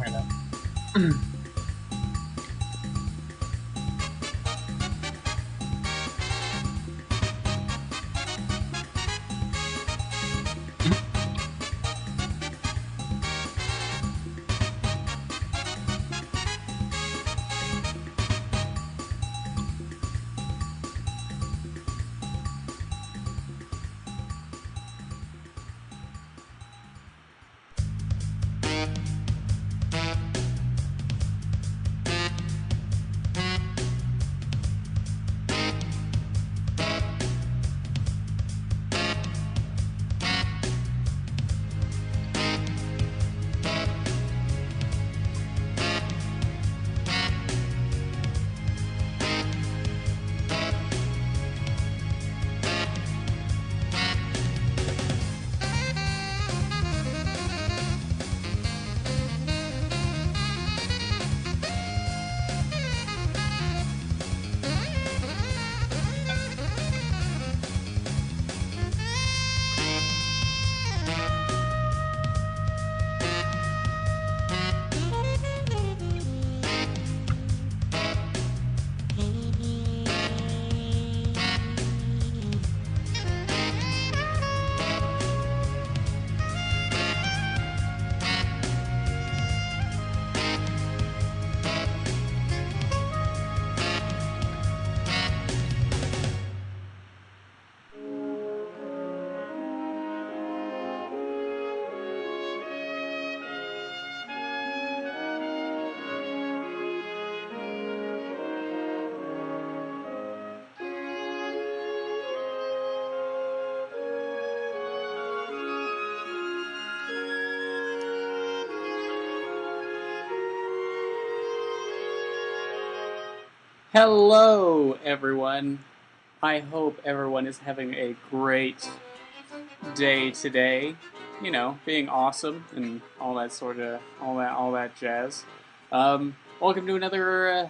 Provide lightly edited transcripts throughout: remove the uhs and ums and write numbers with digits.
I know. Hello, everyone. I hope everyone is having a great day today. You know, being awesome and all that sort of all that jazz. Welcome to another,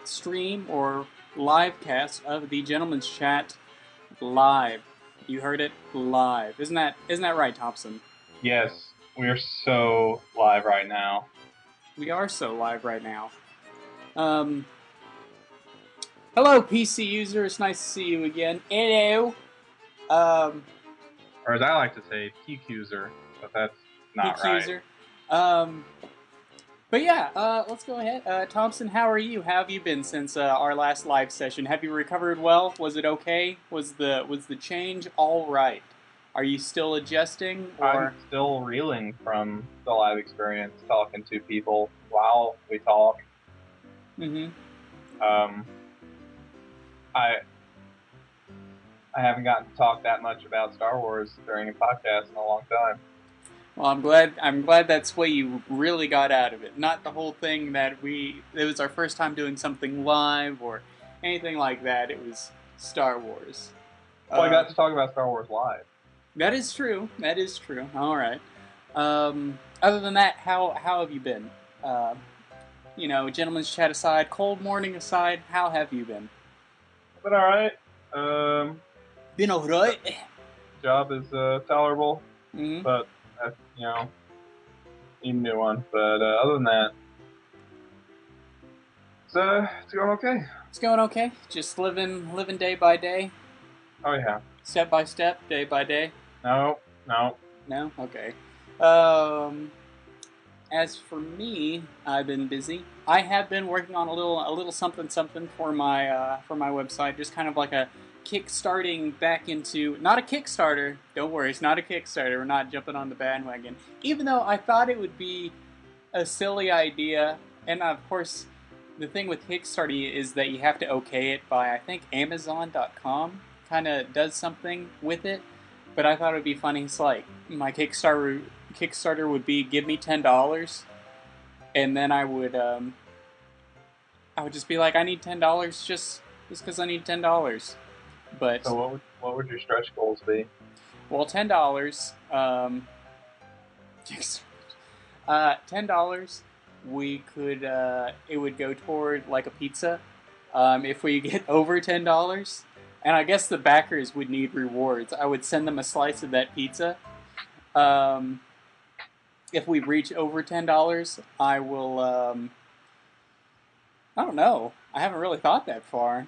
stream or live cast of the Gentleman's Chat live. You heard it live. Isn't that right, Thompson? Yes, we are so live right now. We are so live right now. Hello, PC user. It's nice to see you again. Hello. Or as I like to say, PQuser, but that's not PQuser. right. But yeah, let's go ahead. Thompson, how are you? How have you been since our last live session? Have you recovered well? Was it okay? Was the change all right? Are you still adjusting? Or I'm still reeling from the live experience, talking to people while we talk. I haven't gotten to talk that much about Star Wars during a podcast in a long time. Well, I'm glad that's what you really got out of it. Not the whole thing that it was our first time doing something live or anything like that. It was Star Wars. Well, I got to talk about Star Wars live. That is true. That is true. All right. Other than that, how have you been? Gentleman's chat aside, cold morning aside, how have you been? I've been all right. Been all right. Job is tolerable, but need a new one. But other than that, it's going okay. It's going okay. Just living day by day. Oh yeah. Step by step, day by day. No. Okay. As for me, I've been busy. I have been working on a little something for my website, just kind of like a kickstarting back into, not a Kickstarter. Don't worry, it's not a Kickstarter. We're not jumping on the bandwagon. Even though I thought it would be a silly idea, and of course, the thing with Kickstarter is that you have to okay it by, I think, Amazon.com kind of does something with it. But I thought it would be funny. It's like my Kickstarter would be give me $10, and then I would just be like, I need $10 just because I need $10. But so what would your stretch goals be? Well, $10. $10. We could it would go toward like a pizza. If we get over $10, and I guess the backers would need rewards, I would send them a slice of that pizza. if we reach over $10, I will. I don't know. I haven't really thought that far,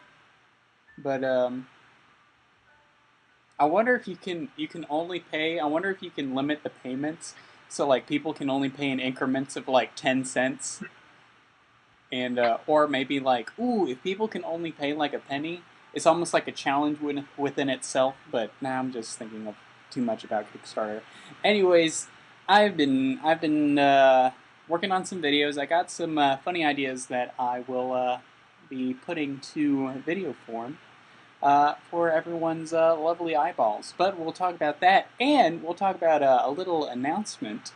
but I wonder if you can only pay. I wonder if you can limit the payments so like people can only pay in increments of like 10 cents, and or maybe like ooh, if people can only pay like a penny, it's almost like a challenge within itself. But now I'm just thinking of too much about Kickstarter. Anyways, I've been working on some videos. I got some funny ideas that I will be putting to video form for everyone's lovely eyeballs. But we'll talk about that, and we'll talk about a little announcement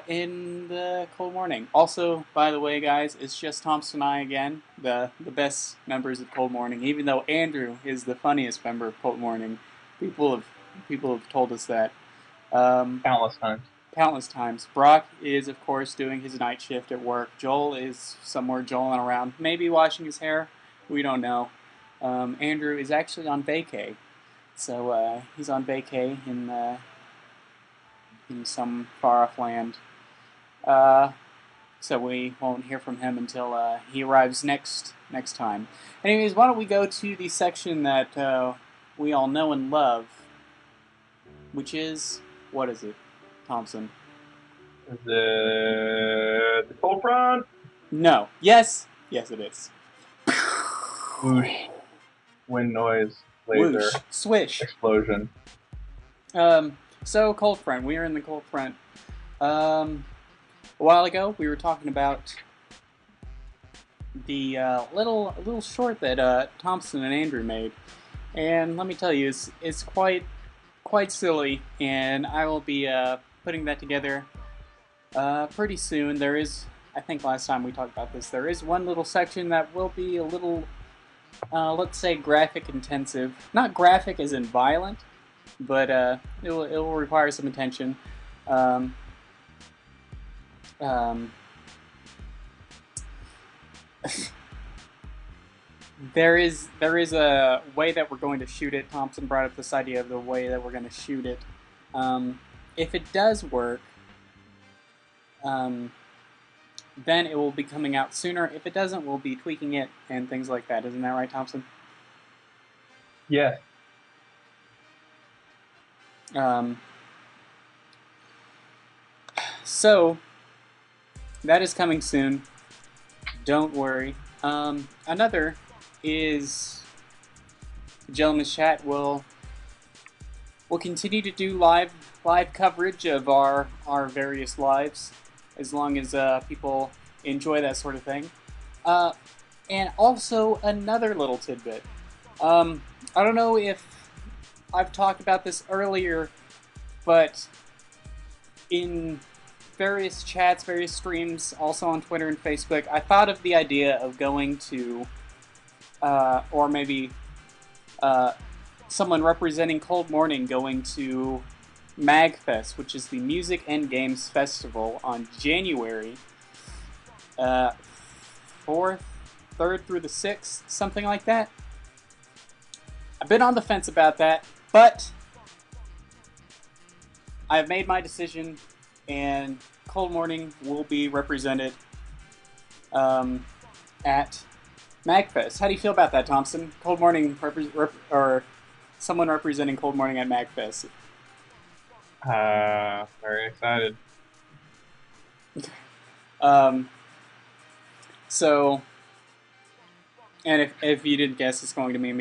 in the cold morning. Also, by the way, guys, it's just Thompson and I again, the best members of Cold Morning. Even though Andrew is the funniest member of Cold Morning, people have told us that Countless times. countless times. Brock is, of course, doing his night shift at work. Joel is somewhere jolling around, maybe washing his hair. We don't know. Andrew is actually on vacay, so he's on vacay in some far off land. So we won't hear from him until he arrives next time. Anyways, why don't we go to the section that we all know and love, which is, what is it, Thompson? Is it the cold front? No. Yes, it is. Whoosh. Wind noise. Laser. Whoosh. Swish. Explosion. So cold front. We are in the cold front. A while ago, we were talking about the little short that Thompson and Andrew made, and let me tell you, it's quite silly, and I will be putting that together pretty soon. There is, I think last time we talked about this, there is one little section that will be a little, let's say, graphic intensive. Not graphic as in violent, but it will require some attention. There is a way that we're going to shoot it. Thompson brought up this idea of the way that we're going to shoot it. If it does work, then it will be coming out sooner. If it doesn't, we'll be tweaking it and things like that. Isn't that right, Thompson? Yes. So that is coming soon. Don't worry. Another is Gentleman's Chat will continue to do live coverage of our various lives, as long as people enjoy that sort of thing. And also another little tidbit. I don't know if I've talked about this earlier, but in various chats, various streams, also on Twitter and Facebook, I thought of the idea of going to, or maybe someone representing Cold Morning going to MagFest, which is the Music and Games Festival, on January 4th, 3rd through the 6th, something like that. I've been on the fence about that, but I've made my decision, and Cold Morning will be represented at MagFest. How do you feel about that, Thompson? Cold Morning, or someone representing Cold Morning at MagFest. Very excited. So, and if you didn't guess, it's going to be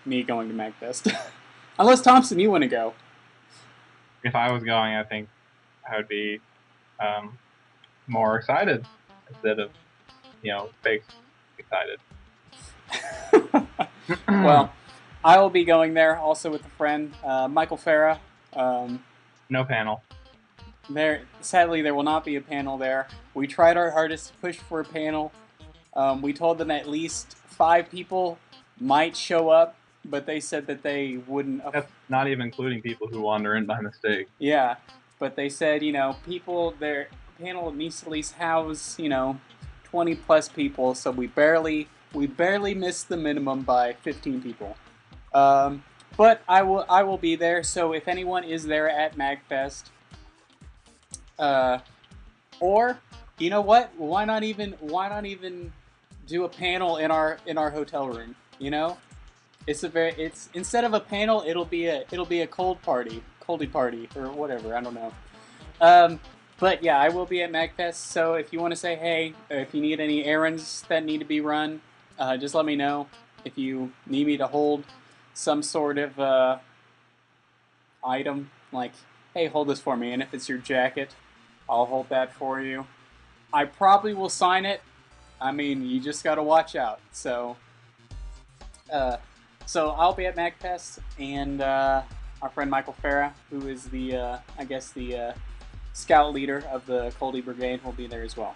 me going to MagFest. Unless, Thompson, you want to go. If I was going, I think I would be more excited instead of, fake excited. Well, I will be going there also with a friend, Michael Farah. No panel. Sadly, there will not be a panel there. We tried our hardest to push for a panel. We told them at least 5 people might show up, but they said that they wouldn't. That's not even including people who wander in by mistake. Yeah, but they said, people, their panel at Misali's house, 20 plus people, so we barely missed the minimum by 15 people. But I will be there, so if anyone is there at MagFest, Uh, or you know what? Why not even do a panel in our hotel room? You know, it's instead of a panel, it'll be a coldie party or whatever. I don't know. Um, but yeah, I will be at MagFest. So if you want to say hey, if you need any errands that need to be run, just let me know. If you need me to hold some sort of item, like hey, hold this for me, and if it's your jacket, I'll hold that for you. I probably will sign it. I mean, you just got to watch out. Uh, so I'll be at MagFest, and our friend Michael Farah, who is the I guess the scout leader of the Coldie Brigade, will be there as well.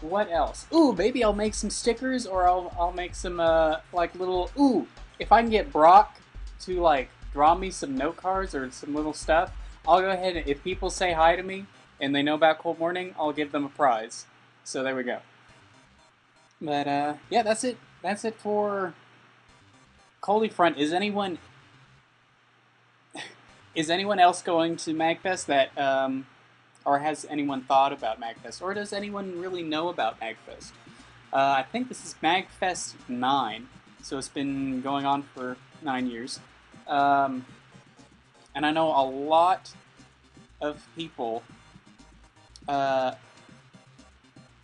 What else? Ooh, maybe I'll make some stickers, or I'll make some like little. Ooh, if I can get Brock to like draw me some note cards or some little stuff, I'll go ahead and if people say hi to me and they know about Cold Morning, I'll give them a prize. So there we go. But yeah, that's it. That's it for Coldie Front. Is anyone else going to Magfest that or has anyone thought about Magfest, or does anyone really know about Magfest? I think this is Magfest 9, so it's been going on for 9 years. Um, and I know a lot of people, uh,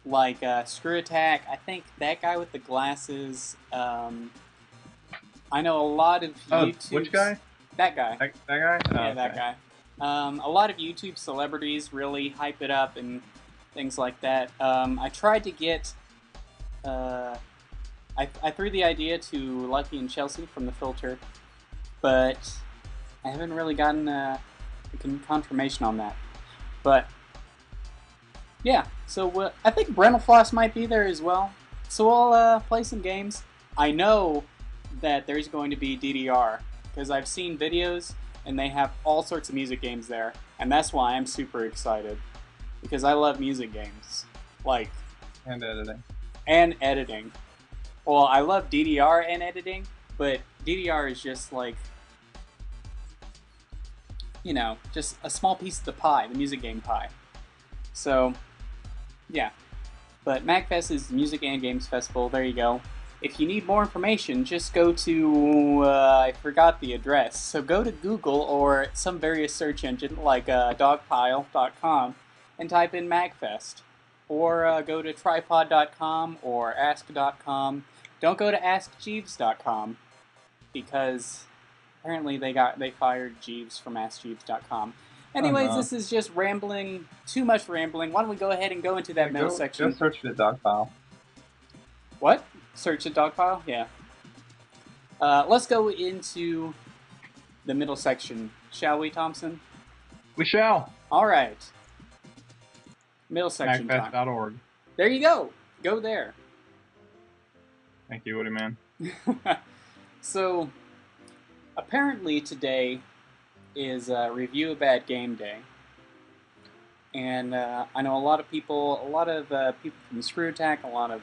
like Screw Attack. I think that guy with the glasses. I know a lot of Oh, YouTube. which guy? That guy. That guy? Oh, Yeah, okay. that guy. A lot of YouTube celebrities really hype it up and things like that. I tried to get. I threw the idea to Lucky and Chelsea from the filter, but I haven't really gotten confirmation on that. But yeah, so I think Brental Floss might be there as well. So we'll play some games. I know that there's going to be DDR because I've seen videos and they have all sorts of music games there, and that's why I'm super excited because I love music games, like And editing. and editing. Well, I love DDR and editing, but DDR is just like just a small piece of the pie, the music game pie. So yeah, but MagFest is Music and Games Festival. There you go. If you need more information, just go to, I forgot the address. So go to Google or some various search engine like dogpile.com and type in MagFest. Or go to tripod.com or ask.com. Don't go to askjeeves.com because apparently they fired Jeeves from askjeeves.com. Anyways, no. This is just rambling, too much rambling. Why don't we go ahead and go into that middle section? Go search for the dog file. What? Search a dog file? Yeah. Let's go into the middle section, shall we, Thompson? We shall. All right. Middle section time. Magfest.org. There you go. Go there. Thank you, Woody Man. So, apparently today is Review a Bad Game Day. And I know a lot of people from Screw Attack, a lot of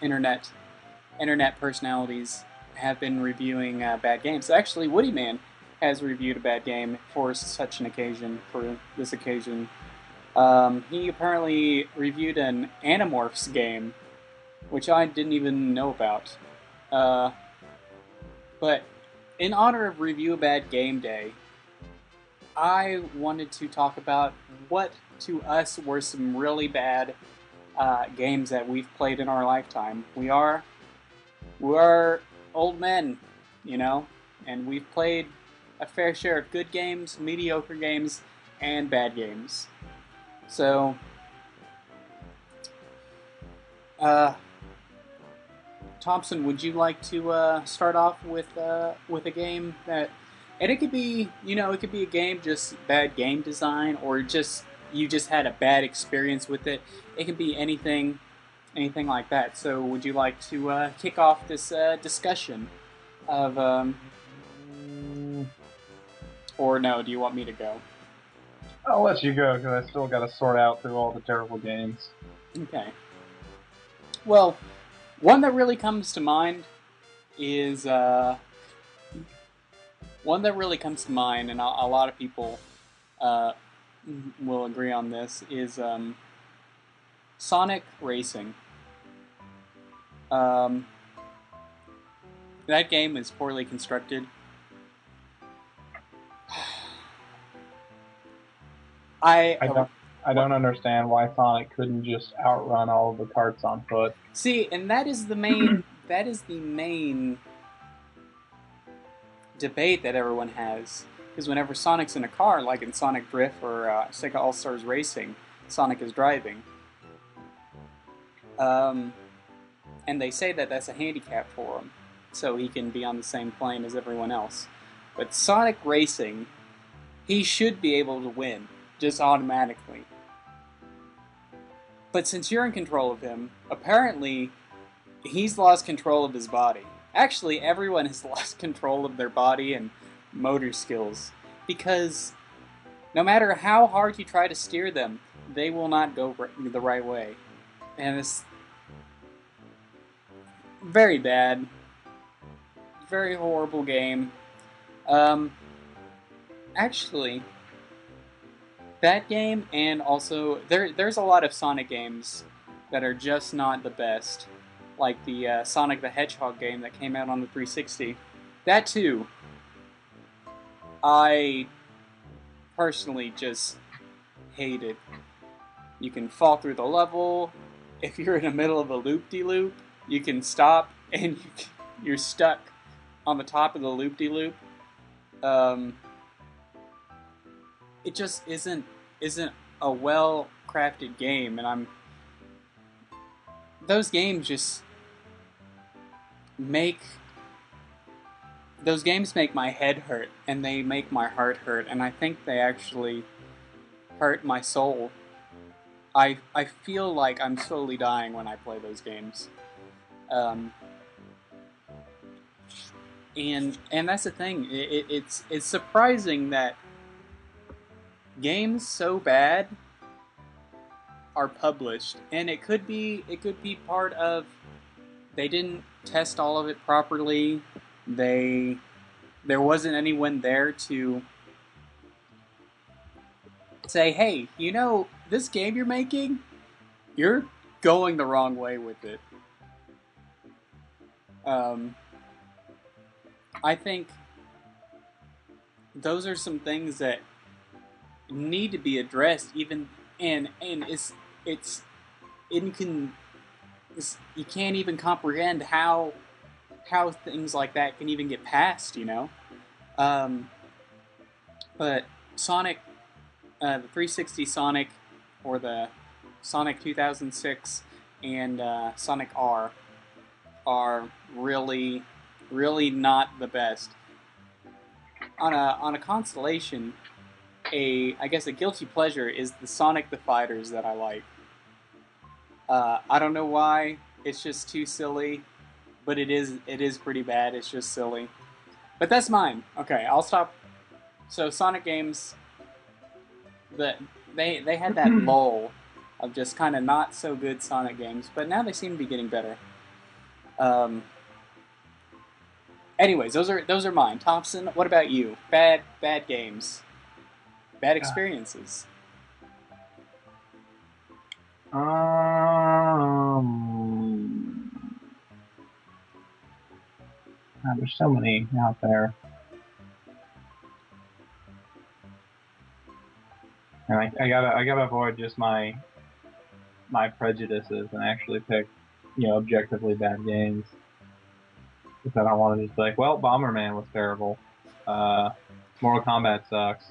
internet personalities have been reviewing bad games. Actually, Woody Man has reviewed a bad game for such an occasion, for this occasion. He apparently reviewed an Animorphs game, which I didn't even know about. But in honor of Review a Bad Game Day, I wanted to talk about what to us were some really bad games that we've played in our lifetime. We are old men, and we've played a fair share of good games, mediocre games, and bad games. So, Thompson, would you like to start off with a game that, and it could be a game just bad game design, or just you just had a bad experience with it. It can be anything like that. So, would you like to kick off this discussion of, or no? Do you want me to go? I'll let you go because I still got to sort out through all the terrible games. Okay. Well, one that really comes to mind is and a lot of people uh, will agree on this, is Sonic Racing. Um, that game is poorly constructed. I I don't. I what don't understand why Sonic couldn't just outrun all of the carts on foot. see, and that is the main debate that everyone has. Because whenever Sonic's in a car, like in Sonic Drift or Sega All Stars Racing, Sonic is driving. Um, and they say that that's a handicap for him, so he can be on the same plane as everyone else. But Sonic Racing, he should be able to win, just automatically. But since you're in control of him, apparently he's lost control of his body. Actually, everyone has lost control of their body and motor skills because no matter how hard you try to steer them, they will not go the right way. And it's very bad. Very horrible game. Um, actually, that game and also there's a lot of Sonic games that are just not the best, like the Sonic the Hedgehog game that came out on the 360. That too, I personally just hate it. You can fall through the level. If you're in the middle of a loop-de-loop, you can stop and you're stuck on the top of the loop-de-loop. It just isn't a well-crafted game, and those games just make my head hurt, and they make my heart hurt, and I think they actually hurt my soul. I feel like I'm slowly dying when I play those games. Um, and that's the thing. It's surprising that games so bad are published, and it could be part of they didn't test all of it properly. There wasn't anyone there to say, hey, this game you're making, you're going the wrong way with it. I think those are some things that need to be addressed. Even and you can't even comprehend how things like that can even get passed. But Sonic, the 360 Sonic, or the Sonic 2006 and Sonic R are really, really not the best. On a constellation, I guess a guilty pleasure is the Sonic the Fighters that I like. I don't know why. It's just too silly, but it is pretty bad. It's just silly. But that's mine. Okay, I'll stop. So Sonic games, they had that lull of just kind of not so good Sonic games, but now they seem to be getting better. Anyways, those are mine. Thompson, what about you? Bad games, bad experiences. There's so many out there, and I gotta avoid just my prejudices and actually pick objectively bad games. Because I don't want to just be like, well, Bomberman was terrible. Mortal Kombat sucks.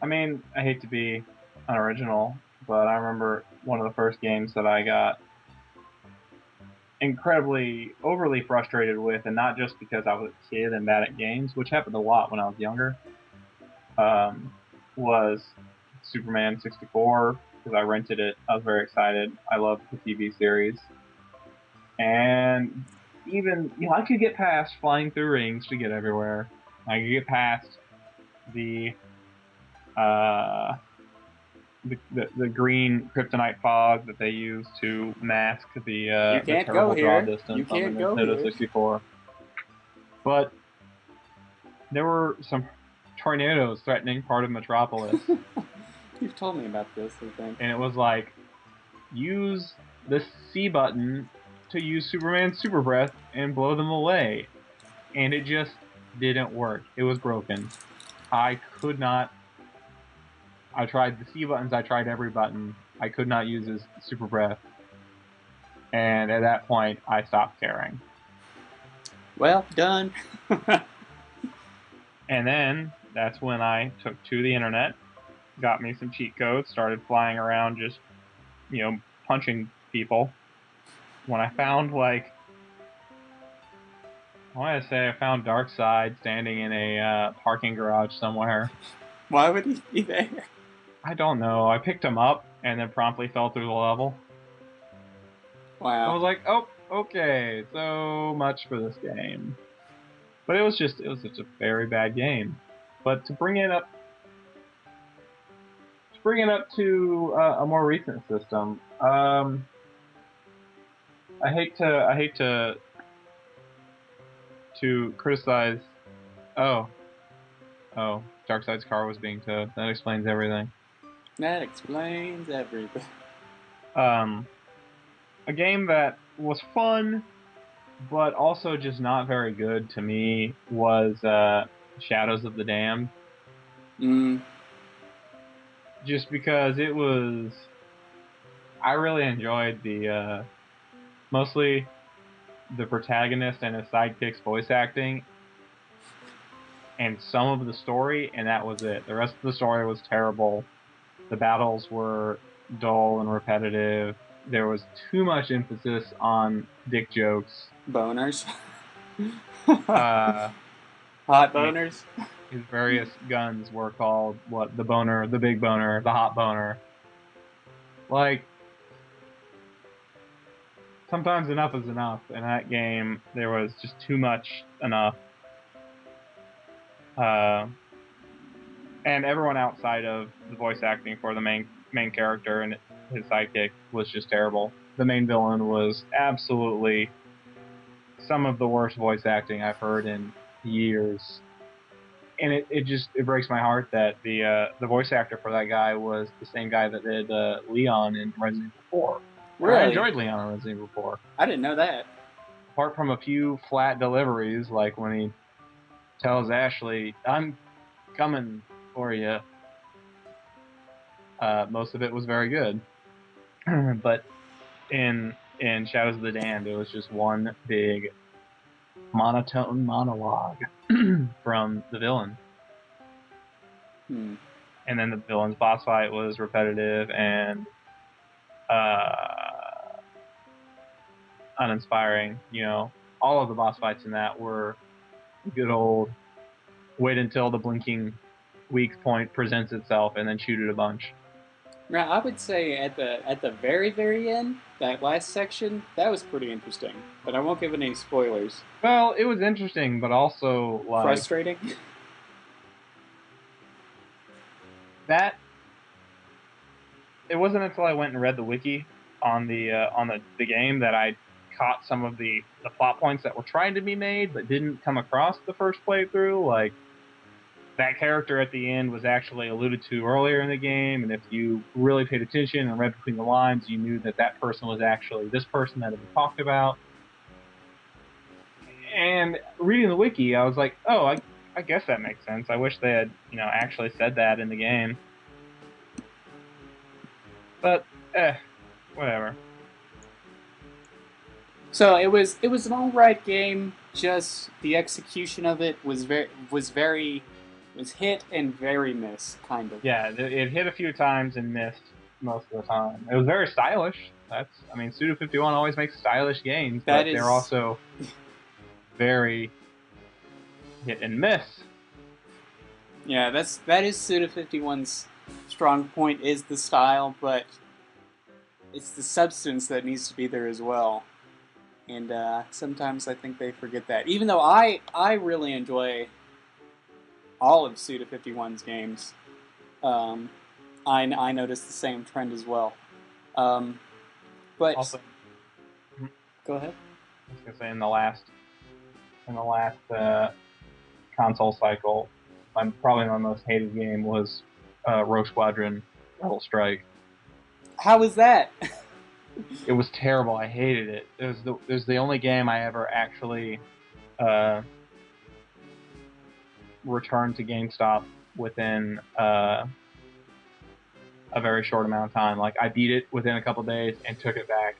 I mean, I hate to be unoriginal, but I remember one of the first games that I got incredibly overly frustrated with, and not just because I was a kid and bad at games, which happened a lot when I was younger, was Superman 64, because I rented it. I was very excited. I loved the TV series. And even, I could get past flying through rings to get everywhere. I could get past the green kryptonite fog that they use to mask the terrible draw distance on the Nintendo 64. But there were some tornadoes threatening part of Metropolis, You've told me about this, I think. and it was like, use the C button to use Superman's super breath and blow them away, and it just didn't work. It was broken. I could not. I tried the C buttons. I tried every button. I could not use his super breath, and at that point, I stopped caring. Well, done. And then that's when I took to the internet, got me some cheat codes, started flying around just, punching people. When I found, like, I want to say I found Darkseid standing in a parking garage somewhere. Why would he be there? I don't know. I picked him up and then promptly fell through the level. I Wow. was like, oh, okay, so much for this game. But it was just a very bad game. But to bring it up to a more recent system, I hate to criticize. Oh, Darkseid's car was being towed. That explains everything. That explains everything. A game that was fun, but also just not very good to me was Shadows of the Damned. Just because it was, I really enjoyed the mostly the protagonist and his sidekick's voice acting, and some of the story, and that was it. The rest of the story was terrible. The battles were dull and repetitive. There was too much emphasis on dick jokes. Boners. Uh, Hot boners. His various guns were called what? The boner, the big boner, the hot boner. Like, sometimes enough is enough. In that game, there was just too much enough. And everyone outside of the voice acting for the main character and his sidekick was just terrible. The main villain was absolutely some of the worst voice acting I've heard in years. And it breaks my heart that the voice actor for that guy was the same guy that did Leon in Resident Evil 4. Really? I enjoyed Leon in Resident Evil 4. I didn't know that. Apart from a few flat deliveries, like when he tells Ashley, "I'm coming for you." Most of it was very good. But in Shadows of the Damned, it was just one big monotone monologue from the villain. And then the villain's boss fight was repetitive and uninspiring. All of the boss fights in that were good old wait until the blinking weak point presents itself and then shoot it a bunch. Now, I would say at the very very end, that last section, that was pretty interesting. But I won't give any spoilers. Well, it was interesting, but also like frustrating. That it wasn't until I went and read the wiki on the game that I caught some of the plot points that were trying to be made but didn't come across the first playthrough. Like, that character at the end was actually alluded to earlier in the game, and if you really paid attention and read between the lines, you knew that person was actually this person that had been talked about. And reading the wiki, I was like, oh, I guess that makes sense. I wish they had, actually said that in the game. But, whatever. So it was an alright game. Just the execution of it was hit and very miss, kind of. Yeah, it hit a few times and missed most of the time. It was very stylish. Suda 51 always makes stylish games, but they're also very hit and miss. Yeah, that is Suda 51's strong point, is the style, but it's the substance that needs to be there as well. And sometimes I think they forget that. Even though I really enjoy all of Suda 51's games, I noticed the same trend as well. But also, go ahead. I was gonna say in the last console cycle, probably my most hated game was Rogue Squadron Rebel Strike. How was that? It was terrible. I hated it. It was the only game I ever actually uh, returned to GameStop within a very short amount of time. Like I beat it within a couple days and took it back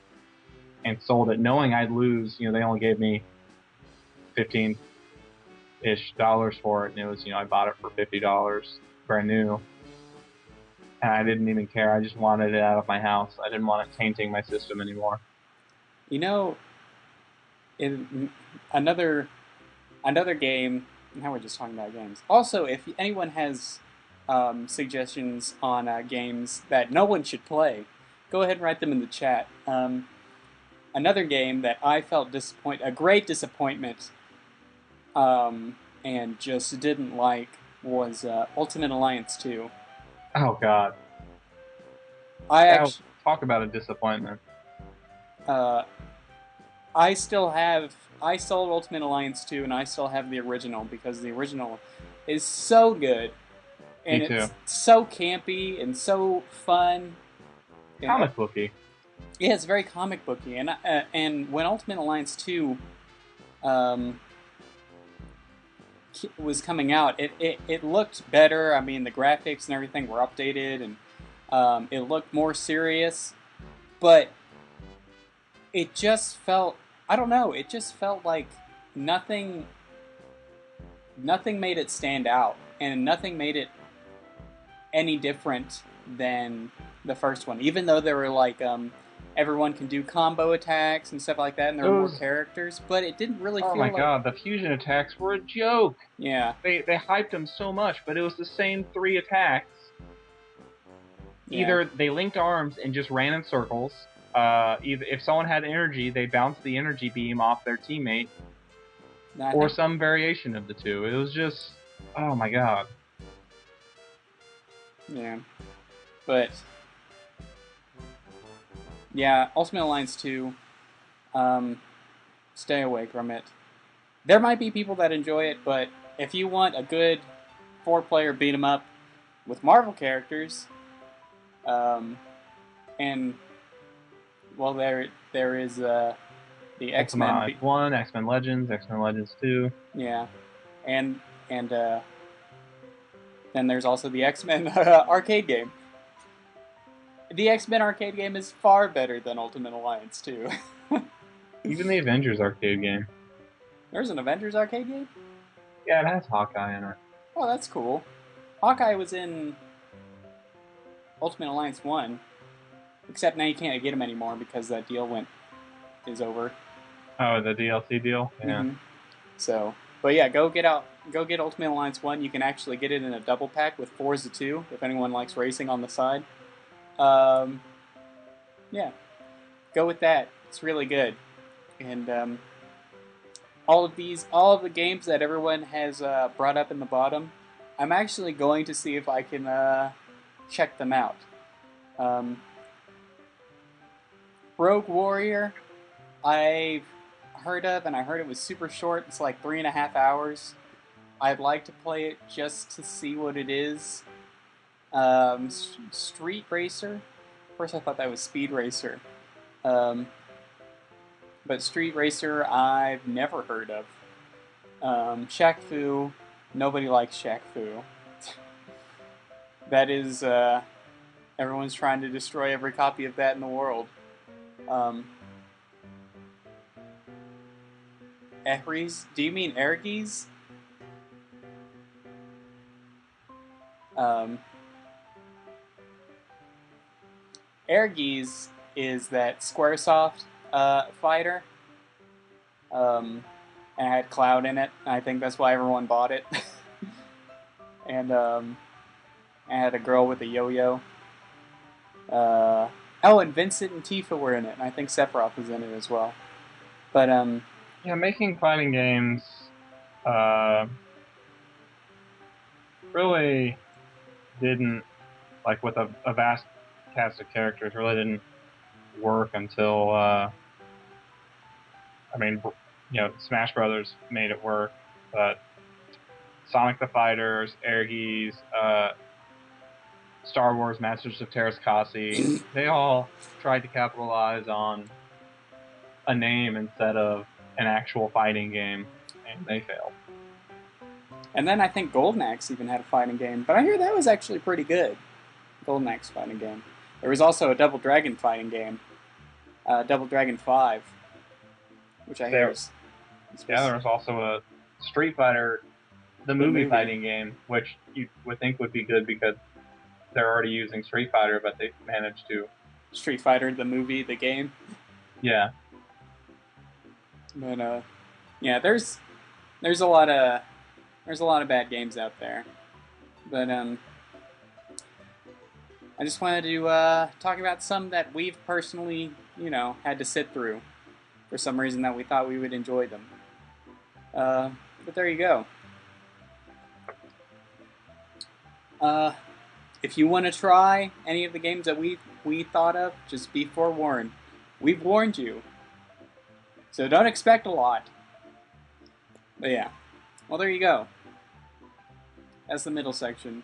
and sold it, knowing I'd lose. They only gave me $15-ish for it, and it was I bought it for $50, brand new, and I didn't even care. I just wanted it out of my house. I didn't want it tainting my system anymore. You know, in another game. Now we're just talking about games. Also, if anyone has suggestions on games that no one should play, go ahead and write them in the chat. Another game that I felt a great disappointment, and just didn't like was Ultimate Alliance 2. Oh God! Talk about a disappointment. I sold Ultimate Alliance 2, and I still have the original because the original is so good. And Me too. It's so campy and so fun. Comic booky. Yeah, it's very comic booky. And when Ultimate Alliance 2 was coming out, it looked better. I mean, the graphics and everything were updated, and it looked more serious. But it just felt, I don't know, it just felt like nothing made it stand out, and nothing made it any different than the first one. Even though there were like everyone can do combo attacks and stuff like that, and there were more characters, but it didn't really feel like... Oh my God, the fusion attacks were a joke! Yeah. They hyped them so much, but it was the same 3 attacks. Yeah. Either they linked arms and just ran in circles, if someone had energy, they bounced the energy beam off their teammate, or some variation of the two. It was just... oh my God. Yeah. But... yeah, Ultimate Alliance 2, stay away from it. There might be people that enjoy it, but if you want a good 4-player beat-em-up with Marvel characters, and, well, there is the X-Men... 1, X-Men Legends, X-Men Legends 2. Yeah, and then there's also the X-Men arcade game. The X-Men arcade game is far better than Ultimate Alliance 2. Even the Avengers arcade game. There's an Avengers arcade game? Yeah, it has Hawkeye in it. Oh, that's cool. Hawkeye was in Ultimate Alliance 1. Except now you can't get him anymore because that deal is over. Oh, the DLC deal? Yeah. Mm-hmm. So, but yeah, go get Ultimate Alliance 1. You can actually get it in a double pack with Forza 2, if anyone likes racing on the side. Yeah, go with that. It's really good. And all of the games that everyone has brought up in the bottom, I'm actually going to see if I can check them out. Rogue Warrior, I've heard of, and I heard it was super short. It's like 3.5 hours. I'd like to play it just to see what it is. Street Racer. First I thought that was Speed Racer. But Street Racer I've never heard of. Shaq Fu, nobody likes Shaq Fu. That is, everyone's trying to destroy every copy of that in the world. Ehries? Do you mean Ergies? Ergies is that Squaresoft fighter. And it had Cloud in it. I think that's why everyone bought it. And it had a girl with a yo-yo. Oh, and Vincent and Tifa were in it, and I think Sephiroth was in it as well. But yeah, making fighting games really didn't, like, with a vast cast of characters, really didn't work until I mean, Smash Brothers made it work, but Sonic the Fighters, Airgees, Star Wars Masters of Terrascasi, they all tried to capitalize on a name instead of an actual fighting game, and they failed. And then I think Golden Axe even had a fighting game, but I hear that was actually pretty good. Golden Axe fighting game. There was also a Double Dragon fighting game, Double Dragon 5, which I hear is... Yeah, there was also a Street Fighter, the movie fighting game, which you would think would be good because they're already using Street Fighter, but they managed to... Street Fighter, the movie, the game? Yeah. But, yeah, there's a lot of bad games out there. But, I just wanted to talk about some that we've personally, had to sit through for some reason that we thought we would enjoy them. But there you go. If you want to try any of the games that we thought of, just be forewarned. We've warned you. So don't expect a lot. But yeah. Well, there you go. That's the middle section.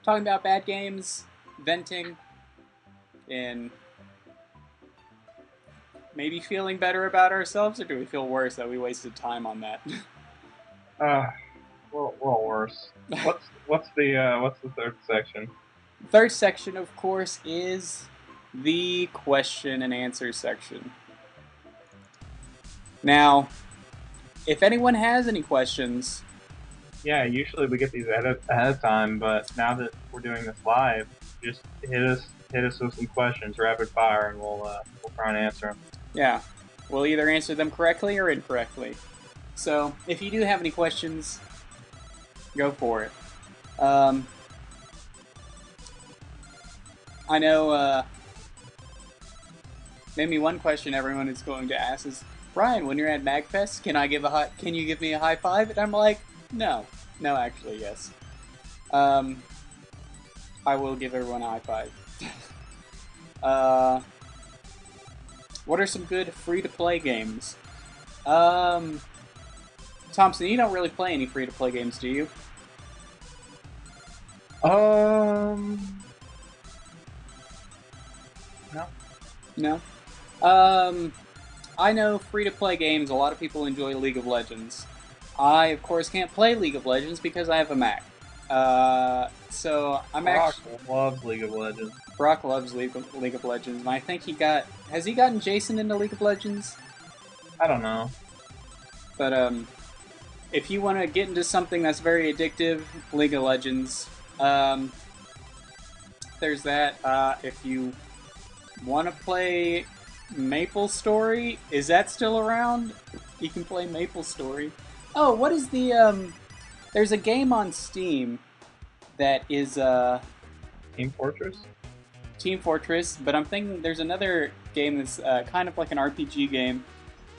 Talking about bad games, venting, and maybe feeling better about ourselves, or do we feel worse that we wasted time on that? Well, worse. What's the third section? The third section, of course, is the question and answer section. Now, if anyone has any questions... Yeah, usually we get these ahead of time, but now that we're doing this live, just hit us with some questions, rapid fire, and we'll try and answer them. Yeah, we'll either answer them correctly or incorrectly. So, if you do have any questions, go for it. I know, maybe one question everyone is going to ask is, Brian, when you're at MagFest, can you give me a high five? And I'm like, no, actually, yes. I will give everyone a high five. What are some good free-to-play games? Thompson, you don't really play any free-to-play games, do you? No? I know free-to-play games, a lot of people enjoy League of Legends. I, of course, can't play League of Legends because I have a Mac. So I'm Brock loves League of Legends. Brock loves League of Legends, and I think has he gotten Jason into League of Legends? I don't know. But, if you want to get into something that's very addictive, League of Legends, there's that. If you want to play Maple Story, is that still around? You can play Maple Story. Oh, what is the, there's a game on Steam that is, Team Fortress? Team Fortress, but I'm thinking there's another game that's kind of like an RPG game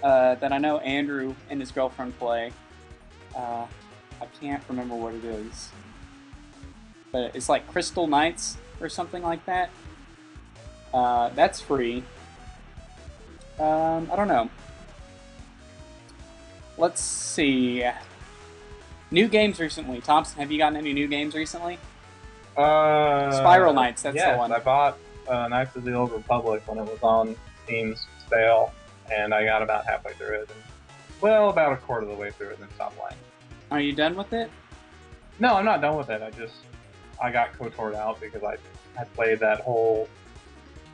that I know Andrew and his girlfriend play. I can't remember what it is. But it's like Crystal Knights or something like that. That's free. I don't know. Let's see. New games recently. Thompson, have you gotten any new games recently? Spiral Knights, that's the one. I bought Knights of the Old Republic when it was on Steam's sale, and I got about halfway through it. Well, about a quarter of the way through it, and then stopped playing. Are you done with it? No, I'm not done with it. I got KOTOR'd out because I had played that whole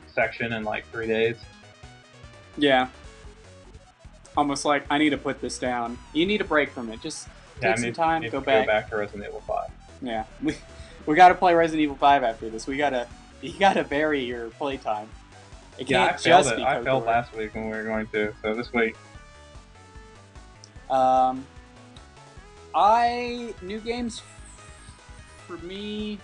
section in like 3 days. Yeah. Almost like, I need to put this down. You need a break from it. Just take some time, go back. Go back to Resident Evil 5. Yeah. We gotta play Resident Evil 5 after this. You gotta vary your playtime. It can't just be KOTOR. I failed last week when we were going to, so this week. New games for me,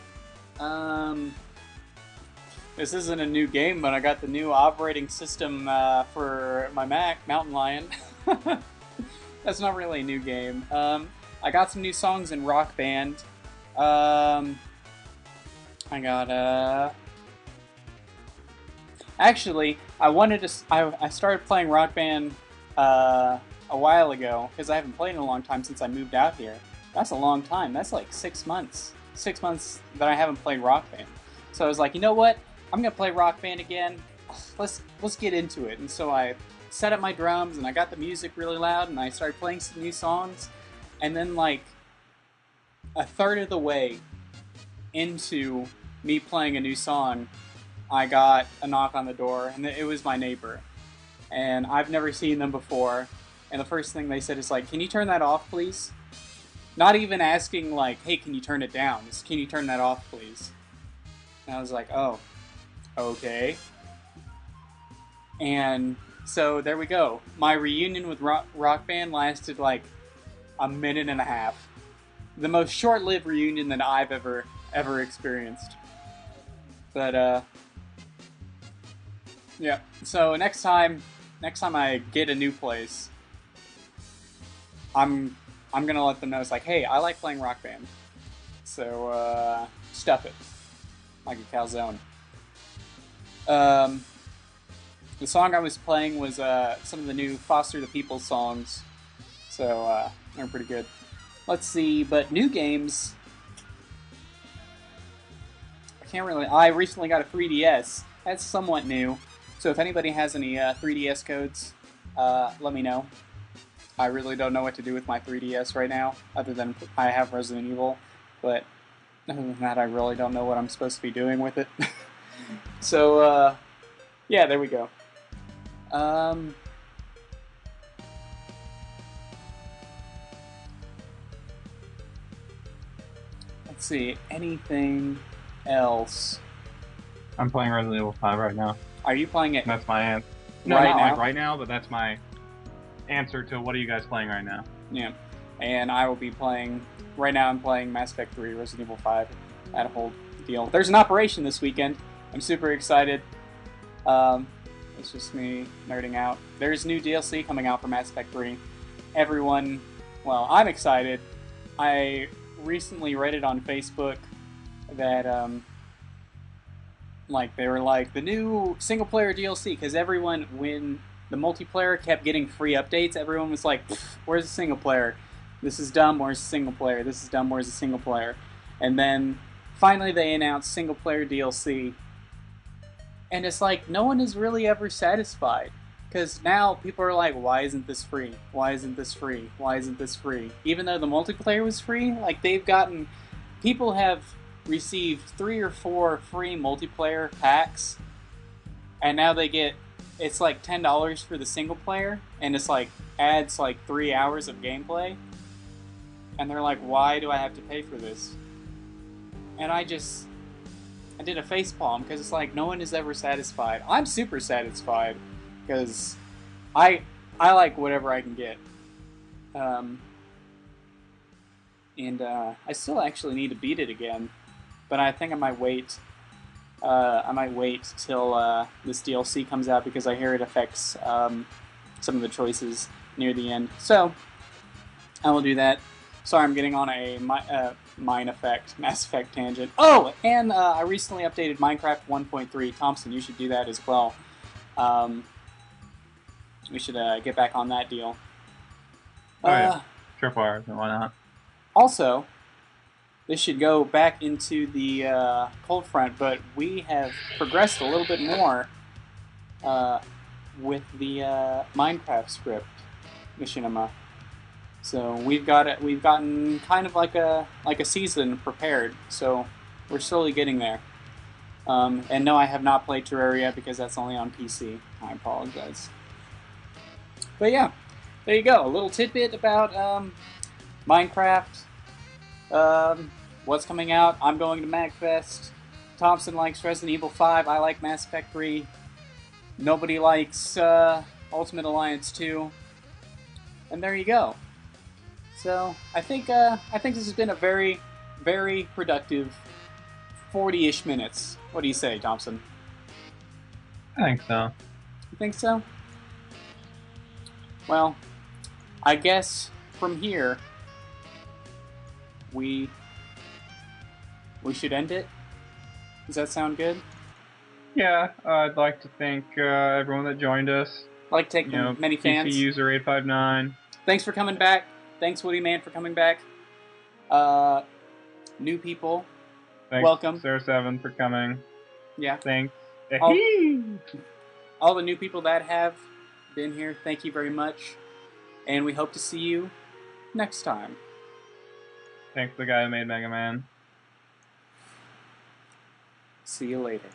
this isn't a new game, but I got the new operating system for my Mac, Mountain Lion. That's not really a new game. I got some new songs in Rock Band. Actually, I started playing Rock Band a while ago, because I haven't played in a long time since I moved out here. That's a long time. That's like 6 months. 6 months that I haven't played Rock Band. So I was like, you know what? I'm gonna play Rock Band again. Let's get into it. And so I set up my drums and I got the music really loud and I started playing some new songs. And then like a third of the way into me playing a new song, I got a knock on the door, and it was my neighbor. And I've never seen them before. And the first thing they said is like, "Can you turn that off, please?" Not even asking like, "Hey, can you turn it down?" Just, "Can you turn that off, please?" And I was like, "Oh, okay." And so there we go. My reunion with Rock Band lasted like a minute and a half. The most short-lived reunion that I've ever experienced. But yeah. So next time I get a new place, I'm gonna let them know. It's like, hey, I like playing Rock Band, so stuff it like a calzone. The song I was playing was some of the new Foster the People songs, so they're pretty good. Let's see, but new games. I recently got a 3DS. That's somewhat new. So if anybody has any 3DS codes, let me know. I really don't know what to do with my 3DS right now, other than I have Resident Evil. But other than that, I really don't know what I'm supposed to be doing with it. So, yeah, there we go. Let's see, anything else? I'm playing Resident Evil 5 right now. Are you playing it? That's my answer. No, right not now? like right now, but that's my answer to what are you guys playing right now? Yeah, and I will be playing. Right now, I'm playing Mass Effect 3, Resident Evil 5. That whole deal. There's an operation this weekend. I'm super excited. It's just me nerding out. There's new DLC coming out for Mass Effect 3. Everyone, well, I'm excited. I recently read it on Facebook that like they were like the new single player DLC, because everyone, when the multiplayer kept getting free updates, everyone was like, where's the single player? This is dumb, where's the single player? This is dumb, where's the single player? And then finally they announced single player DLC, and it's like no one is really ever satisfied, because now people are like, why isn't this free? Why isn't this free? Why isn't this free? Even though the multiplayer was free, like people have received 3 or 4 free multiplayer packs, and now they get, it's like $10 for the single player, and it's like adds like 3 hours of gameplay, and they're like, why do I have to pay for this? And I did a facepalm, because it's like no one is ever satisfied. I'm super satisfied because I like whatever I can get. And I still actually need to beat it again, but I think I might wait. I might wait till this DLC comes out, because I hear it affects some of the choices near the end. So I will do that. Sorry, I'm getting on a Mass Effect tangent. Oh, and I recently updated Minecraft 1.3. Thompson, you should do that as well. We should get back on that deal. Oh yeah, Tripwire, why not? Also, this should go back into the cold front, but we have progressed a little bit more with the Minecraft script, Machinima. So we've gotten kind of like a season prepared. So we're slowly getting there. And no, I have not played Terraria, because that's only on PC. I apologize. But yeah, there you go. A little tidbit about Minecraft. What's coming out? I'm going to MagFest. Thompson likes Resident Evil 5. I like Mass Effect 3. Nobody likes Ultimate Alliance 2. And there you go. So I think this has been a very, very productive 40-ish minutes. What do you say, Thompson? I think so. You think so? Well, I guess from here we should end it. Does that sound good? Yeah, I'd like to thank everyone that joined us. I'd like to thank many fans. PC user 859. Thanks for coming back. Thanks, Woody Man, for coming back. New people, Thanks, welcome. Sarah Seven, for coming. Yeah. Thanks. All the new people that have been here, thank you very much. And we hope to see you next time. Thanks to the guy who made Mega Man. See you later.